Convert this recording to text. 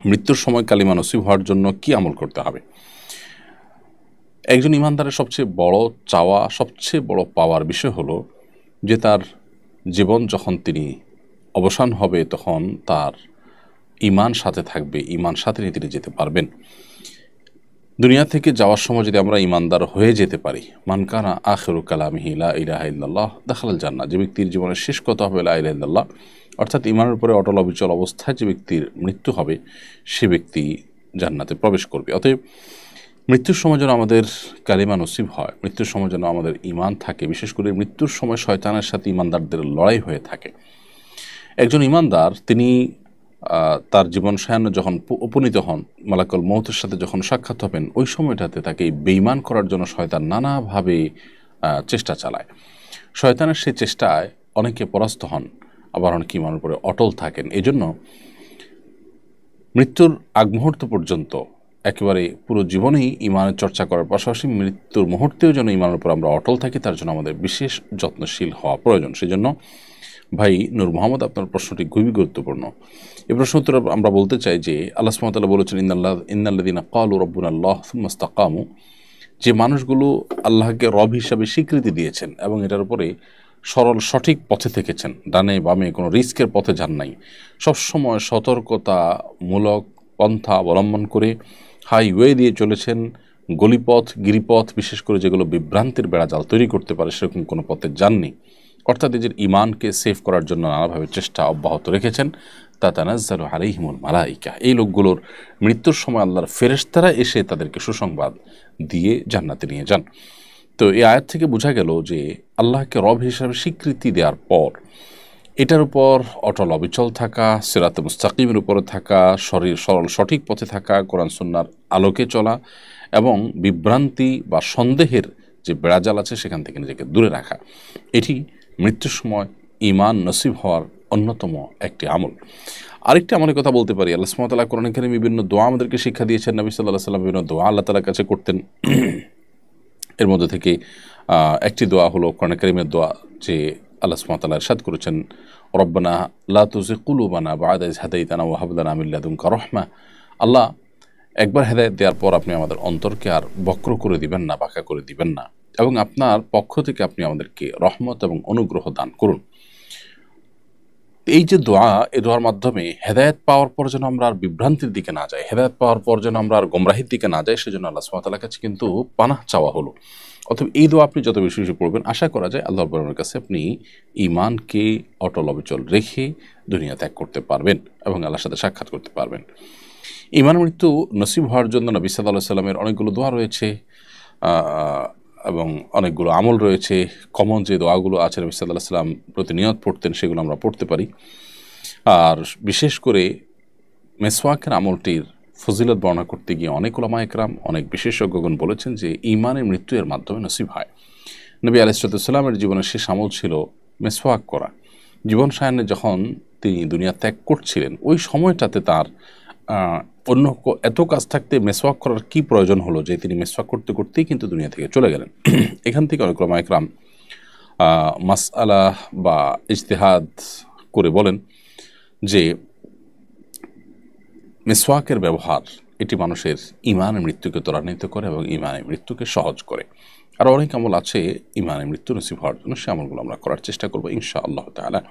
মৃত্যুর সময় কালিমা নসিব হওয়ার জন্য কি আমল করতে হবে? একজন ইমানদারের সবচেয়ে বড় চাওয়া, সবচেয়ে বড় পাওয়ার বিষয় হলো যে তার জীবন যখন তিনি অবসান হবে তখন তার ঈমান সাথে থাকবে, ঈমান সাথে নিয়ে তিনি যেতে পারবেন। দুনিয়া থেকে যাওয়ার সময় যদি আমরা ঈমানদার হয়ে যেতে পারি, মান কানা আখিরু কালামিহি লা ইলাহা ইল্লাল্লাহ দাখালাল জান্নাহ, যে ব্যক্তির জীবনের শেষ কথা হবে লা ইলাহা ইল্লাল্লাহ, অর্থাৎ ঈমানের উপরে অটল অবিচল অবস্থায় যে ব্যক্তির মৃত্যু হবে সে ব্যক্তি জান্নাতে প্রবেশ করবে। অতএব মৃত্যুর সময় যেন আমাদের কালিমা নসিব হয়, মৃত্যুর সময় যেন আমাদের ঈমান থাকে, বিশেষ করে মৃত্যুর সময় শয়তানের সাথে ঈমানদারদের লড়াই হয়ে থাকে। একজন ঈমানদার তিনি তার জীবন সায়ান্নে যখন উপনীত হন, মালাকুল মউতের সাথে যখন সাক্ষাৎ হবেন, ওই সময়টাতে তাকে বেঈমান করার জন্য শয়তান নানাভাবে চেষ্টা চালায়। শয়তানের সেই চেষ্টায় অনেকে পরাস্ত হন, আবার অনেকে ঈমানের উপরে অটল থাকেন। এজন্য মৃত্যুর আগ মুহূর্ত পর্যন্ত একেবারে পুরো জীবনেই ঈমানের চর্চা করার পাশাপাশি মৃত্যুর মুহূর্তেও যেন ঈমানের উপর আমরা অটল থাকি, তার জন্য আমাদের বিশেষ যত্নশীল হওয়া প্রয়োজন। সেজন্য ভাই নূর মোহাম্মদ, আপনার প্রশ্নটি খুবই গুরুত্বপূর্ণ। এই প্রশ্ন উত্তর আমরা বলতে চাই যে আল্লাহ সুবহানাহু ওয়া তাআলা বলেছেন, ইন্নাল্লাযীনা ক্বালু রাব্বুনাল্লাহ সুম্মা ইসতাকামু, যে মানুষগুলো আল্লাহকে রব হিসাবে স্বীকৃতি দিয়েছেন এবং এটার উপরে সরল সঠিক পথে থেকেছেন, ডানে বামে কোনো রিস্কের পথে যান নাই, সবসময় সতর্কতামূলক পন্থা অবলম্বন করে হাইওয়ে দিয়ে চলেছেন, গলিপথ গিরিপথ বিশেষ করে যেগুলো বিভ্রান্তির বেড়াজাল তৈরি করতে পারে সেরকম কোনো পথে যাননি, অর্থাৎ নিজের ঈমানকে সেভ করার জন্য নানাভাবে চেষ্টা অব্যাহত রেখেছেন, তাতানাজ্জালু আলাইহিমুল মালাইকা, এই লোকগুলোর মৃত্যুর সময় আল্লাহর ফেরেশতারা এসে তাদেরকে সুসংবাদ দিয়ে জান্নাতে নিয়ে যান। তো এই আয়াত থেকে বোঝা গেল যে আল্লাহকে রব হিসাবে স্বীকৃতি দেওয়ার পর এটার উপর অটল অবিচল থাকা, সিরাতে মুস্তাকিমের উপরে থাকা, সরল সঠিক পথে থাকা, কোরআন সুন্নাহর আলোকে চলা এবং বিভ্রান্তি বা সন্দেহের যে বেড়াজাল আছে সেখান থেকে নিজেকে দূরে রাখা, এটি মৃত্যুর সময় ঈমান নসিব হওয়ার অন্যতম একটি আমল। আরেকটি আমলের কথা বলতে পারি, আল্লাহ সুবহানাহু ওয়া তাআলা কোরআনে কারীমে বিভিন্ন দোয়া আমাদেরকে শিক্ষা দিয়েছেন। নবী সাল্লাল্লাহু আলাইহি ওয়াসাল্লাম বিভিন্ন দোয়া আল্লাহ তাআলার কাছে করতেন। এর মধ্যে থেকে একটি দোয়া হলো কোরআনে কারীমের দোয়া, যে আল্লাহ সুবহানাহু ওয়া তাআলা ইরশাদ করেছেন, রব্বানা লা তুযিগ কুলুবানা বা'দা ইয হাদাইতানা ওয়া হাব লানা মিন লাদুনকা রাহমা, আল্লাহ একবার হেদায়েত দেওয়ার পর আপনি আমাদের অন্তরকে আর বক্র করে দিবেন না, বাঁকা করে দিবেন না, এবং আপনার পক্ষ থেকে আপনি আমাদেরকে রহমত এবং অনুগ্রহ দান করুন। এই যে দোয়া, এই দোয়ার মাধ্যমে হেদায়েত পাওয়ার পর যেন আমরা আর বিভ্রান্তির দিকে না যাই, হেদায়েত পাওয়ার পর যেন আমরা আর গোমরাহির দিকে না যাই, সেজন্য আল্লাহ সুবহানাহু ওয়া তাআলার কাছে কিন্তু পানাহ চাওয়া হলো। অতএব এই দোয়া আপনি যত বেশি বেশি পড়বেন, আশা করা যায় আল্লাহ রাব্বুল আলামিনের কাছে আপনি ঈমানকে অটল অবিচল রেখে দুনিয়া ত্যাগ করতে পারবেন এবং আল্লাহর সাথে সাক্ষাৎ করতে পারবেন। ঈমান মৃত্যু নসিব হওয়ার জন্য নবী সাল্লাল্লাহু আলাইহি ওয়াসাল্লামের অনেকগুলো দোয়া রয়েছে এবং অনেকগুলো আমল রয়েছে। কমন যে দোয়াগুলো আছে নবী সাল্লাল্লাহু আলাইহি ওয়াসাল্লাম প্রতিনিয়ত পড়তেন, সেগুলো আমরা পড়তে পারি। আর বিশেষ করে মেসওয়াকের আমলটির ফজিলত বর্ণনা করতে গিয়ে অনেক উলামা একরাম, অনেক বিশেষজ্ঞগণ বলেছেন যে ঈমানের মৃত্যু এর মাধ্যমে নসিব হয়। নবী আলাইহিস সালামের জীবনের শেষ আমল ছিল মেসওয়াক করা। জীবন সায়ান্নে যখন তিনি দুনিয়া ত্যাগ করছিলেন, ওই সময়টাতে তার অন্য এত কাজ থাকতে মেসওয়াক করার কি প্রয়োজন হলো যে তিনি মেসওয়াক করতে করতেই কিন্তু দুনিয়া থেকে চলে গেলেন। এখান থেকে অনেক উলামা একরাম মাসআলা বা ইজতিহাদ করে বলেন যে মিসওয়াকের ব্যবহার এটি মানুষের ঈমানের মৃত্যুকে ত্বরান্বিত করে এবং ঈমানের মৃত্যুকে সহজ করে। আর অনেক আমল আছে ঈমানের মৃত্যু নসিব হওয়ার জন্য, সে আমলগুলো আমরা করার চেষ্টা করবো ইনশাআল্লাহ তাআলা।